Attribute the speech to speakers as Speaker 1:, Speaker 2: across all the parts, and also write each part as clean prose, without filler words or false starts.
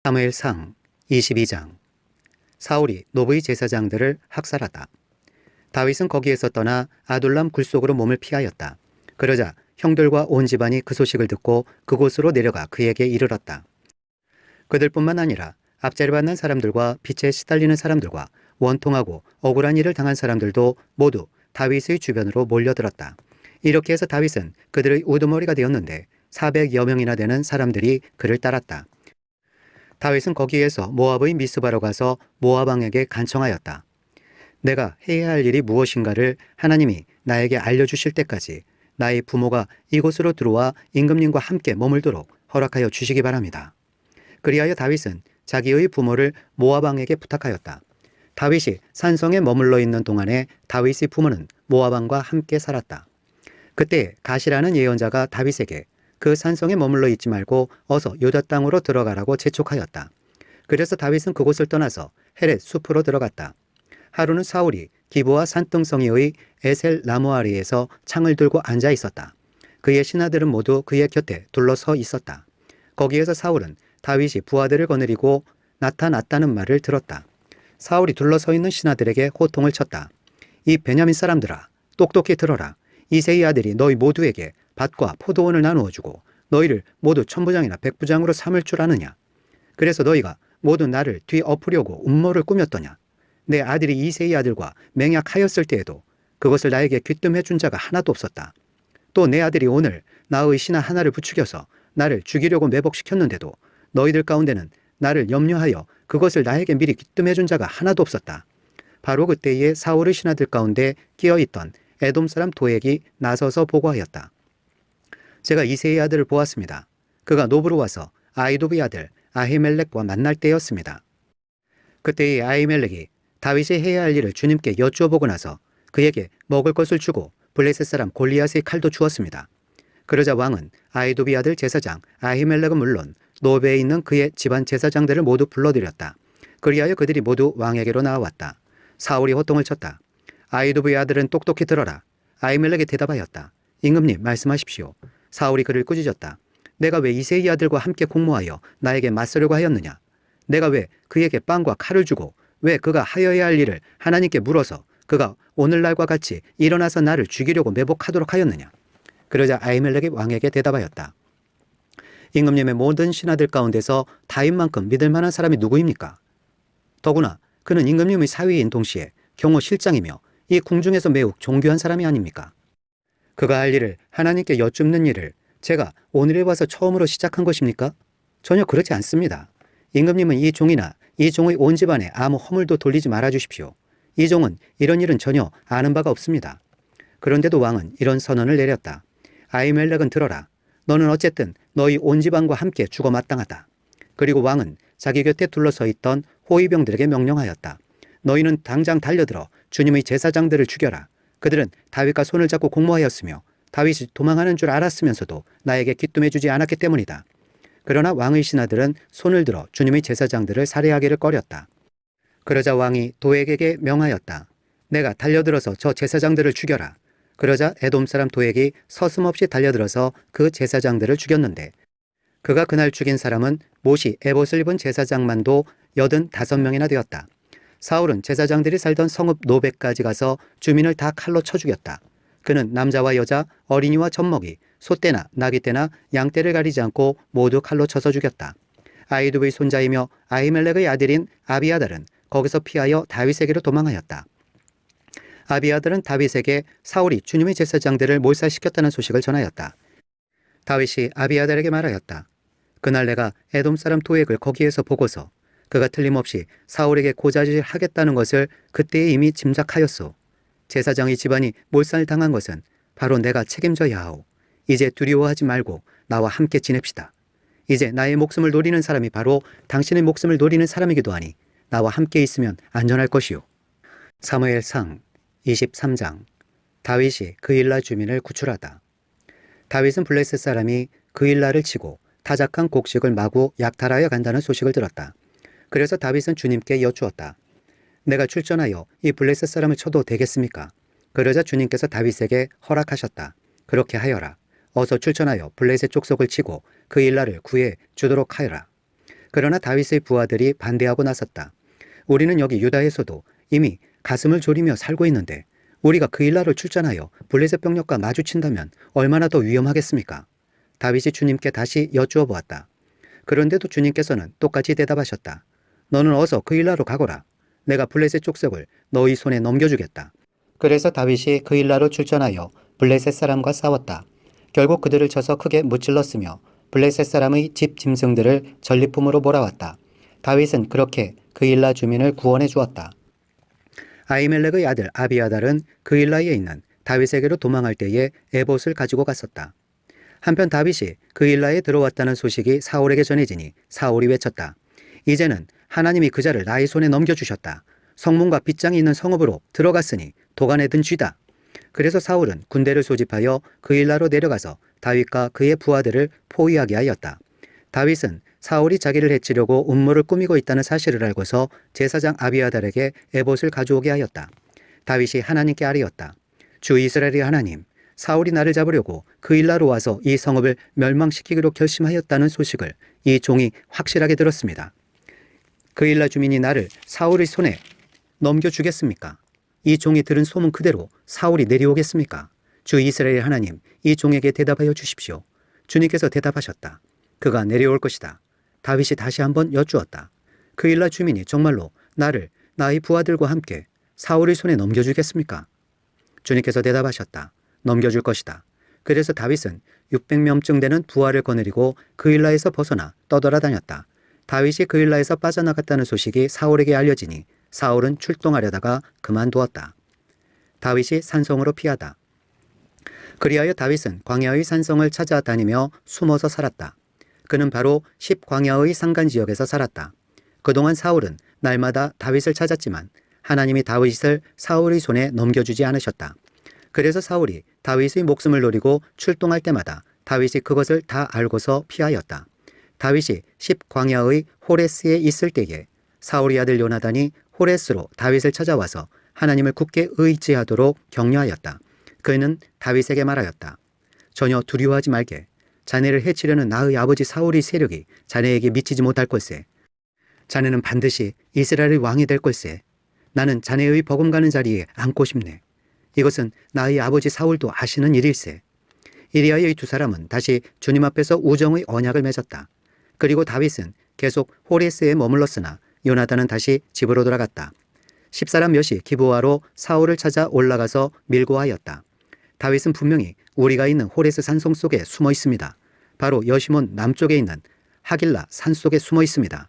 Speaker 1: 사무엘상 22장. 사울이 노브의 제사장들을 학살하다. 다윗은 거기에서 떠나 아둘람 굴속으로 몸을 피하였다. 그러자 형들과 온 집안이 그 소식을 듣고 그곳으로 내려가 그에게 이르렀다. 그들뿐만 아니라 압제를 받는 사람들과 빚에 시달리는 사람들과 원통하고 억울한 일을 당한 사람들도 모두 다윗의 주변으로 몰려들었다. 이렇게 해서 다윗은 그들의 우두머리가 되었는데 400여 명이나 되는 사람들이 그를 따랐다. 다윗은 거기에서 모압의 미스바로 가서 모압 왕에게 간청하였다. 내가 해야 할 일이 무엇인가를 하나님이 나에게 알려주실 때까지 나의 부모가 이곳으로 들어와 임금님과 함께 머물도록 허락하여 주시기 바랍니다. 그리하여 다윗은 자기의 부모를 모압 왕에게 부탁하였다. 다윗이 산성에 머물러 있는 동안에 다윗의 부모는 모압 왕과 함께 살았다. 그때 가시라는 예언자가 다윗에게 그 산성에 머물러 있지 말고 어서 유다 땅으로 들어가라고 재촉하였다. 그래서 다윗은 그곳을 떠나서 헤렛 숲으로 들어갔다. 하루는 사울이 기브와 산등성이의 에셀 나무 아래에서 창을 들고 앉아 있었다. 그의 신하들은 모두 그의 곁에 둘러서 있었다. 거기에서 사울은 다윗이 부하들을 거느리고 나타났다는 말을 들었다. 사울이 둘러서 있는 신하들에게 호통을 쳤다. 이 베냐민 사람들아, 똑똑히 들어라. 이새의 아들이 너희 모두에게 밭과 포도원을 나누어 주고 너희를 모두 천부장이나 백부장으로 삼을 줄 아느냐? 그래서 너희가 모두 나를 뒤엎으려고 음모를 꾸몄더냐? 내 아들이 이새의 아들과 맹약하였을 때에도 그것을 나에게 귀뜸해 준 자가 하나도 없었다. 또 내 아들이 오늘 나의 신하 하나를 부추겨서 나를 죽이려고 매복시켰는데도 너희들 가운데는 나를 염려하여 그것을 나에게 미리 귀뜸해 준 자가 하나도 없었다. 바로 그때에 사울의 신하들 가운데 끼어있던 에돔 사람 도액이 나서서 보고하였다. 제가 이새의 아들을 보았습니다. 그가 노브로 와서 아히도브의 아들 아히멜렉과 만날 때였습니다. 그때의 아히멜렉이 다윗이 해야 할 일을 주님께 여쭈어보고 나서 그에게 먹을 것을 주고 블레셋 사람 골리앗의 칼도 주었습니다. 그러자 왕은 아히도브의 아들 제사장 아히멜렉은 물론 노베에 있는 그의 집안 제사장들을 모두 불러들였다. 그리하여 그들이 모두 왕에게로 나아왔다. 사울이 호통을 쳤다. 아히도브의 아들은 똑똑히 들어라. 아히멜렉이 대답하였다. 임금님 말씀하십시오. 사울이 그를 꾸짖었다. 내가 왜 이새의 아들과 함께 공모하여 나에게 맞서려고 하였느냐? 내가 왜 그에게 빵과 칼을 주고 왜 그가 하여야 할 일을 하나님께 물어서 그가 오늘날과 같이 일어나서 나를 죽이려고 매복하도록 하였느냐? 그러자 아히멜렉이 왕에게 대답하였다. 임금님의 모든 신하들 가운데서 다윗만큼 믿을 만한 사람이 누구입니까? 더구나 그는 임금님의 사위인 동시에 경호 실장이며 이 궁중에서 매우 존귀한 사람이 아닙니까? 그가 할 일을 하나님께 여쭙는 일을 제가 오늘에 와서 처음으로 시작한 것입니까? 전혀 그렇지 않습니다. 임금님은 이 종이나 이 종의 온 집안에 아무 허물도 돌리지 말아 주십시오. 이 종은 이런 일은 전혀 아는 바가 없습니다. 그런데도 왕은 이런 선언을 내렸다. 아히멜렉은 들어라. 너는 어쨌든 너희 온 집안과 함께 죽어 마땅하다. 그리고 왕은 자기 곁에 둘러서 있던 호위병들에게 명령하였다. 너희는 당장 달려들어 주님의 제사장들을 죽여라. 그들은 다윗과 손을 잡고 공모하였으며 다윗이 도망하는 줄 알았으면서도 나에게 귀뜸해주지 않았기 때문이다. 그러나 왕의 신하들은 손을 들어 주님의 제사장들을 살해하기를 꺼렸다. 그러자 왕이 도액에게 명하였다. 내가 달려들어서 저 제사장들을 죽여라. 그러자 에돔 사람 도액이 서슴없이 달려들어서 그 제사장들을 죽였는데 그가 그날 죽인 사람은 못이 에봇을 입은 제사장만도 85명이나 되었다. 사울은 제사장들이 살던 성읍 노베까지 가서 주민을 다 칼로 쳐 죽였다. 그는 남자와 여자, 어린이와 젖먹이, 소떼나 나귀떼나 양떼를 가리지 않고 모두 칼로 쳐서 죽였다. 아히두브의 손자이며 아히멜렉의 아들인 아비아달은 거기서 피하여 다윗에게로 도망하였다. 아비아달은 다윗에게 사울이 주님의 제사장들을 몰살시켰다는 소식을 전하였다. 다윗이 아비아달에게 말하였다. 그날 내가 에돔 사람 도액을 거기에서 보고서 그가 틀림없이 사울에게 고자질 하겠다는 것을 그때에 이미 짐작하였소. 제사장의 집안이 몰살당한 것은 바로 내가 책임져야 하오. 이제 두려워하지 말고 나와 함께 지냅시다. 이제 나의 목숨을 노리는 사람이 바로 당신의 목숨을 노리는 사람이기도 하니 나와 함께 있으면 안전할 것이오. 사무엘상 23장. 다윗이 그일라 주민을 구출하다. 다윗은 블레셋 사람이 그일라를 치고 타작한 곡식을 마구 약탈하여 간다는 소식을 들었다. 그래서 다윗은 주님께 여쭈었다. 내가 출전하여 이 블레셋 사람을 쳐도 되겠습니까? 그러자 주님께서 다윗에게 허락하셨다. 그렇게 하여라. 어서 출전하여 블레셋 족속을 치고 그일라를 구해 주도록 하여라. 그러나 다윗의 부하들이 반대하고 나섰다. 우리는 여기 유다에서도 이미 가슴을 졸이며 살고 있는데 우리가 그일라로 출전하여 블레셋 병력과 마주친다면 얼마나 더 위험하겠습니까? 다윗이 주님께 다시 여쭈어 보았다. 그런데도 주님께서는 똑같이 대답하셨다. 너는 어서 그일라로 가거라. 내가 블레셋 족속을 너희 손에 넘겨주겠다. 그래서 다윗이 그일라로 출전하여 블레셋 사람과 싸웠다. 결국 그들을 쳐서 크게 무찔렀으며 블레셋 사람의 집 짐승들을 전리품으로 몰아왔다. 다윗은 그렇게 그일라 주민을 구원해 주었다. 아히멜렉의 아들 아비아달은 그일라에 있는 다윗에게로 도망할 때에 에봇을 가지고 갔었다. 한편 다윗이 그일라에 들어왔다는 소식이 사울에게 전해지니 사울이 외쳤다. 이제는 하나님이 그 자를 나의 손에 넘겨주셨다. 성문과 빗장이 있는 성읍으로 들어갔으니 도간에 든 쥐다. 그래서 사울은 군대를 소집하여 그일라로 내려가서 다윗과 그의 부하들을 포위하게 하였다. 다윗은 사울이 자기를 해치려고 음모를 꾸미고 있다는 사실을 알고서 제사장 아비아달에게 에봇을 가져오게 하였다. 다윗이 하나님께 아뢰었다. 주 이스라엘의 하나님, 사울이 나를 잡으려고 그일라로 와서 이 성읍을 멸망시키기로 결심하였다는 소식을 이 종이 확실하게 들었습니다. 그일라 주민이 나를 사울의 손에 넘겨주겠습니까? 이 종이 들은 소문 그대로 사울이 내려오겠습니까? 주 이스라엘의 하나님, 이 종에게 대답하여 주십시오. 주님께서 대답하셨다. 그가 내려올 것이다. 다윗이 다시 한번 여쭈었다. 그일라 주민이 정말로 나를 나의 부하들과 함께 사울의 손에 넘겨주겠습니까? 주님께서 대답하셨다. 넘겨줄 것이다. 그래서 다윗은 600명쯤 되는 부하를 거느리고 그일라에서 벗어나 떠돌아다녔다. 다윗이 그일라에서 빠져나갔다는 소식이 사울에게 알려지니 사울은 출동하려다가 그만두었다. 다윗이 산성으로 피하다. 그리하여 다윗은 광야의 산성을 찾아다니며 숨어서 살았다. 그는 바로 10광야의 산간지역에서 살았다. 그동안 사울은 날마다 다윗을 찾았지만 하나님이 다윗을 사울의 손에 넘겨주지 않으셨다. 그래서 사울이 다윗의 목숨을 노리고 출동할 때마다 다윗이 그것을 다 알고서 피하였다. 다윗이 10광야의 호레스에 있을 때에 사울의 아들 요나단이 호레스로 다윗을 찾아와서 하나님을 굳게 의지하도록 격려하였다. 그는 다윗에게 말하였다. 전혀 두려워하지 말게. 자네를 해치려는 나의 아버지 사울의 세력이 자네에게 미치지 못할 걸세. 자네는 반드시 이스라엘의 왕이 될 걸세. 나는 자네의 버금가는 자리에 앉고 싶네. 이것은 나의 아버지 사울도 아시는 일일세. 이리하여 이 두 사람은 다시 주님 앞에서 우정의 언약을 맺었다. 그리고 다윗은 계속 호레스에 머물렀으나 요나단은 다시 집으로 돌아갔다. 10사람 몇이 기브아로 사울을 찾아 올라가서 밀고하였다. 다윗은 분명히 우리가 있는 호레스 산성 속에 숨어 있습니다. 바로 여시몬 남쪽에 있는 하길라 산 속에 숨어 있습니다.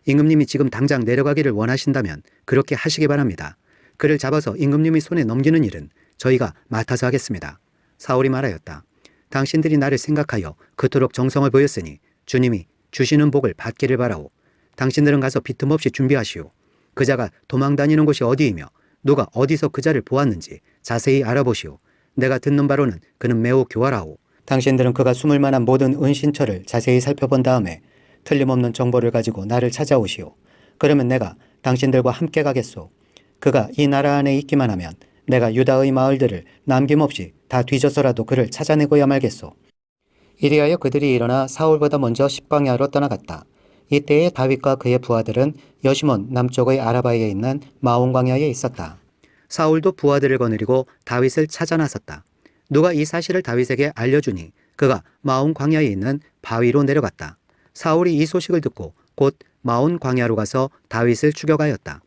Speaker 1: 임금님이 지금 당장 내려가기를 원하신다면 그렇게 하시기 바랍니다. 그를 잡아서 임금님의 손에 넘기는 일은 저희가 맡아서 하겠습니다. 사울이 말하였다. 당신들이 나를 생각하여 그토록 정성을 보였으니 주님이 주시는 복을 받기를 바라오. 당신들은 가서 빈틈없이 준비하시오. 그자가 도망다니는 곳이 어디이며 누가 어디서 그자를 보았는지 자세히 알아보시오. 내가 듣는 바로는 그는 매우 교활하오. 당신들은 그가 숨을 만한 모든 은신처를 자세히 살펴본 다음에 틀림없는 정보를 가지고 나를 찾아오시오. 그러면 내가 당신들과 함께 가겠소. 그가 이 나라 안에 있기만 하면 내가 유다의 마을들을 남김없이 다 뒤져서라도 그를 찾아내고야 말겠소. 이리하여 그들이 일어나 사울보다 먼저 10광야로 떠나갔다. 이때에 다윗과 그의 부하들은 여시몬 남쪽의 아라바에 있는 마온 광야에 있었다. 사울도 부하들을 거느리고 다윗을 찾아 나섰다. 누가 이 사실을 다윗에게 알려주니 그가 마온 광야에 있는 바위로 내려갔다. 사울이 이 소식을 듣고 곧 마온 광야로 가서 다윗을 추격하였다.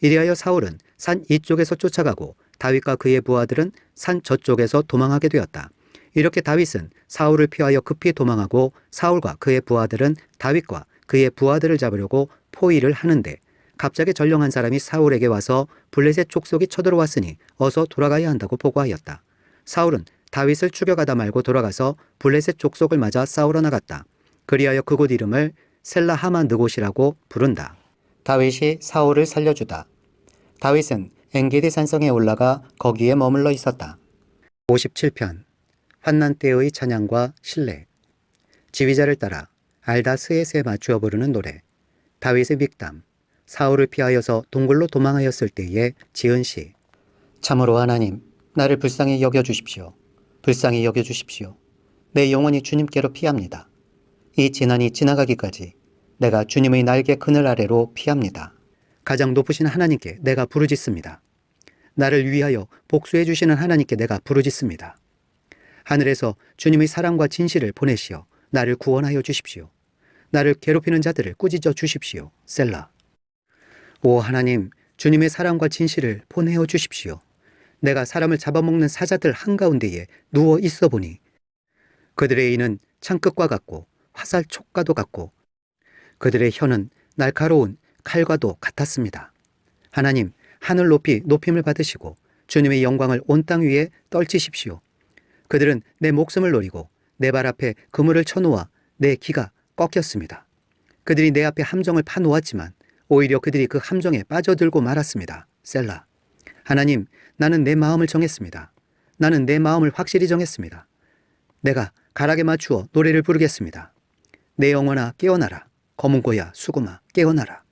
Speaker 1: 이리하여 사울은 산 이쪽에서 쫓아가고 다윗과 그의 부하들은 산 저쪽에서 도망하게 되었다. 이렇게 다윗은 사울을 피하여 급히 도망하고 사울과 그의 부하들은 다윗과 그의 부하들을 잡으려고 포위를 하는데 갑자기 전령한 사람이 사울에게 와서 블레셋 족속이 쳐들어왔으니 어서 돌아가야 한다고 보고하였다. 사울은 다윗을 추격하다 말고 돌아가서 블레셋 족속을 맞아 싸우러 나갔다. 그리하여 그곳 이름을 셀라하마 느곳이라고 부른다. 다윗이 사울을 살려주다. 다윗은 엔게디 산성에 올라가 거기에 머물러 있었다. 57편 환난 때의 찬양과 신뢰. 지휘자를 따라 알다스에스에 맞추어 부르는 노래. 다윗의 믹담. 사울을 피하여서 동굴로 도망하였을 때에 지은 시. 참으로 하나님, 나를 불쌍히 여겨주십시오. 불쌍히 여겨주십시오. 내 영혼이 주님께로 피합니다. 이 지난이 지나가기까지 내가 주님의 날개 그늘 아래로 피합니다. 가장 높으신 하나님께 내가 부르짖습니다. 나를 위하여 복수해 주시는 하나님께 내가 부르짖습니다. 하늘에서 주님의 사랑과 진실을 보내시어 나를 구원하여 주십시오. 나를 괴롭히는 자들을 꾸짖어 주십시오. 셀라. 오 하나님, 주님의 사랑과 진실을 보내어 주십시오. 내가 사람을 잡아먹는 사자들 한가운데에 누워 있어 보니 그들의 이는 창끝과 같고 화살 촉과도 같고 그들의 혀는 날카로운 칼과도 같았습니다. 하나님, 하늘 높이 높임을 받으시고 주님의 영광을 온 땅 위에 떨치십시오. 그들은 내 목숨을 노리고 내 발 앞에 그물을 쳐놓아 내 기가 꺾였습니다. 그들이 내 앞에 함정을 파놓았지만 오히려 그들이 그 함정에 빠져들고 말았습니다. 셀라. 하나님, 나는 내 마음을 정했습니다. 나는 내 마음을 확실히 정했습니다. 내가 가락에 맞추어 노래를 부르겠습니다. 내 영혼아 깨어나라. 검은 고야 수구마 깨어나라.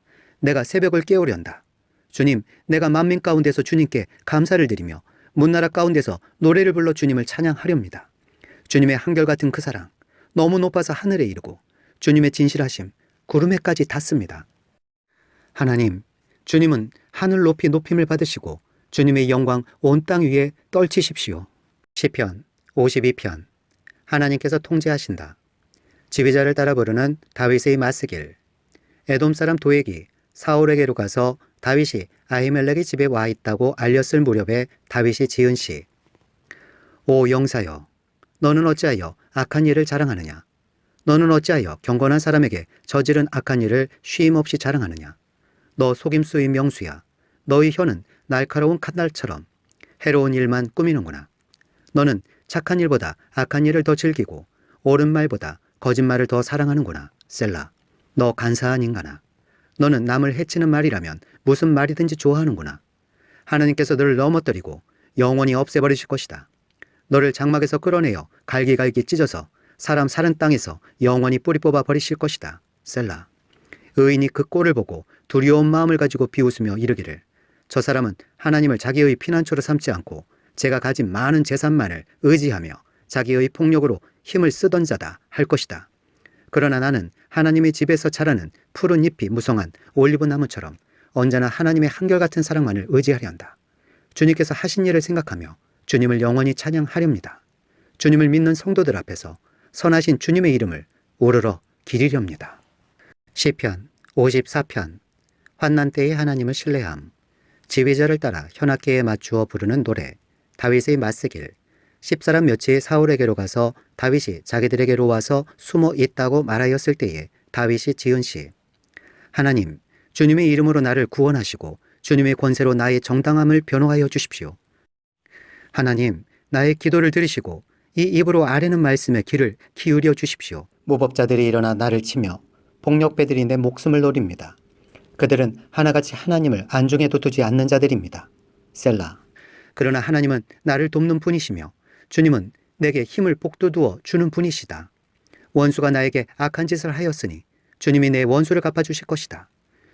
Speaker 1: 내가 새벽을 깨우련다. 주님, 내가 만민 가운데서 주님께 감사를 드리며 문나라 가운데서 노래를 불러 주님을 찬양하렵니다. 주님의 한결같은 그 사랑, 너무 높아서 하늘에 이르고 주님의 진실하심, 구름에까지 닿습니다. 하나님, 주님은 하늘 높이 높임을 받으시고 주님의 영광 온 땅 위에 떨치십시오. 시편 52편. 하나님께서 통제하신다. 지휘자를 따라 부르는 다윗의 맞쓰길. 에돔 사람 도액이 사울에게로 가서 다윗이 아히멜렉의 집에 와 있다고 알렸을 무렵에 다윗이 지은 시. 오 영사여, 너는 어찌하여 악한 일을 자랑하느냐? 너는 어찌하여 경건한 사람에게 저지른 악한 일을 쉼없이 자랑하느냐? 너 속임수의 명수야. 너의 혀는 날카로운 칼날처럼 해로운 일만 꾸미는구나. 너는 착한 일보다 악한 일을 더 즐기고 옳은 말보다 거짓말을 더 사랑하는구나. 셀라. 너 간사한 인간아. 너는 남을 해치는 말이라면 무슨 말이든지 좋아하는구나. 하나님께서 너를 넘어뜨리고 영원히 없애버리실 것이다. 너를 장막에서 끌어내어 갈기갈기 찢어서 사람 사는 땅에서 영원히 뿌리 뽑아 버리실 것이다. 셀라. 의인이 그 꼴을 보고 두려운 마음을 가지고 비웃으며 이르기를 저 사람은 하나님을 자기의 피난처로 삼지 않고 제가 가진 많은 재산만을 의지하며 자기의 폭력으로 힘을 쓰던 자다 할 것이다. 그러나 나는 하나님의 집에서 자라는 푸른 잎이 무성한 올리브 나무처럼 언제나 하나님의 한결같은 사랑만을 의지하려 한다. 주님께서 하신 일을 생각하며 주님을 영원히 찬양하렵니다. 주님을 믿는 성도들 앞에서 선하신 주님의 이름을 우러러 기리렵니다. 시편 54편. 환난 때에 하나님을 신뢰함. 지휘자를 따라 현악기에 맞추어 부르는 노래. 다윗의 맞쓰길. 10사람 몇이 사울에게로 가서 다윗이 자기들에게로 와서 숨어 있다고 말하였을 때에 다윗이 지은 시. 하나님, 주님의 이름으로 나를 구원하시고 주님의 권세로 나의 정당함을 변호하여 주십시오. 하나님, 나의 기도를 들으시고 이 입으로 아뢰는 말씀에 귀를 기울여 주십시오. 무법자들이 일어나 나를 치며 폭력배들이 내 목숨을 노립니다. 그들은 하나같이 하나님을 안중에 두지 않는 자들입니다. 셀라. 그러나 하나님은 나를 돕는 분이시며 주님은 내게 힘을 복돋우어 주는 분이시다. 원수가 나에게 악한 짓을 하였으니 주님이 내 원수를 갚아주실 것이다.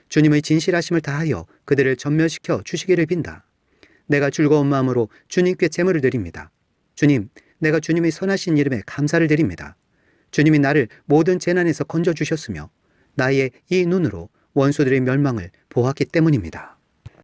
Speaker 1: 주님의 진실하심을 다하여 그들을 전멸시켜 주시기를 빈다. 내가 즐거운 마음으로 주님께 제물을 드립니다. 주님, 내가 주님의 선하신 이름에 감사를 드립니다. 주님이 나를 모든 재난에서 건져주셨으며 나의 이 눈으로 원수들의 멸망을 보았기 때문입니다.